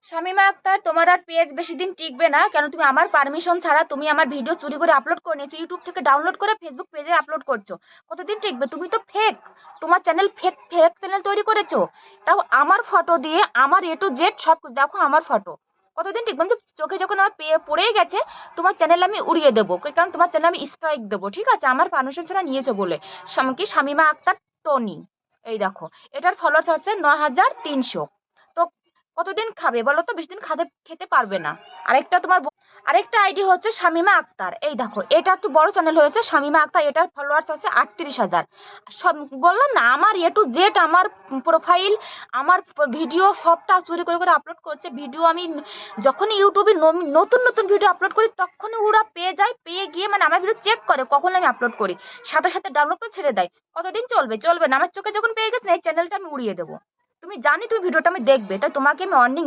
শামিমা আক্তার, তোমার আর পেজ বেশি দিন টিকবে না, কেন তুমি আমার পারমিশন ছাড়া তুমি আমার ভিডিও চুরি করে আপলোড করে নিয়েছো, ইউটিউব থেকে ডাউনলোড করে ফেসবুক পেজে আপলোড করছো। কতদিন টিকবে? তুমি তো ফেক, তোমার চ্যানেল ফেক, ফেক চ্যানেল তৈরি করেছো। তাও আমার ফটো দিয়ে আমার এ টু জেড সব দেখো আমার ফটো। কতদিন টিকবে? আমি তো চোখে যখন আমার পড়েই গেছে, তোমার চ্যানেল আমি উড়িয়ে দেবো, কারণ তোমার চ্যানেল আমি স্ট্রাইক দেবো, ঠিক আছে? আমার পারমিশন ছাড়া নিয়েছো বলে। কি শামিমা আক্তার টনি, এই দেখো, এটার ফলোয়ার্স আছে 9,300। তো কতদিন খাবে বলো তো? বেশি দিন খেতে পারবে না। আরেকটা আইডি হচ্ছে শামিমা আক্তার, এই দেখো, এটা একটু বড় চ্যানেল হয়েছে শামিমা আক্তার, এটার ফলোয়ার্স আছে 38,000। সব বললাম না, আমার এ টু জেড আমার প্রোফাইল, আমার ভিডিও সবটা চুরি করে করে আপলোড করছে। ভিডিও আমি যখনই ইউটিউবে নতুন নতুন ভিডিও আপলোড করি, তখনই ওরা পেয়ে যায়, পেয়ে গিয়ে মানে আমার ভিডিও চেক করে কখন আমি আপলোড করি, সাথে সাথে ডাউনলোড করে ছেড়ে দেয়। কতদিন চলবে? চলবে না। আমার চোখে যখন পেয়ে গেছে, এই চ্যানেলটা আমি উড়িয়ে দেবো। তুমি জানি তুমি ভিডিওটা আমি দেখবে, তাই তোমাকে আমি অর্নিং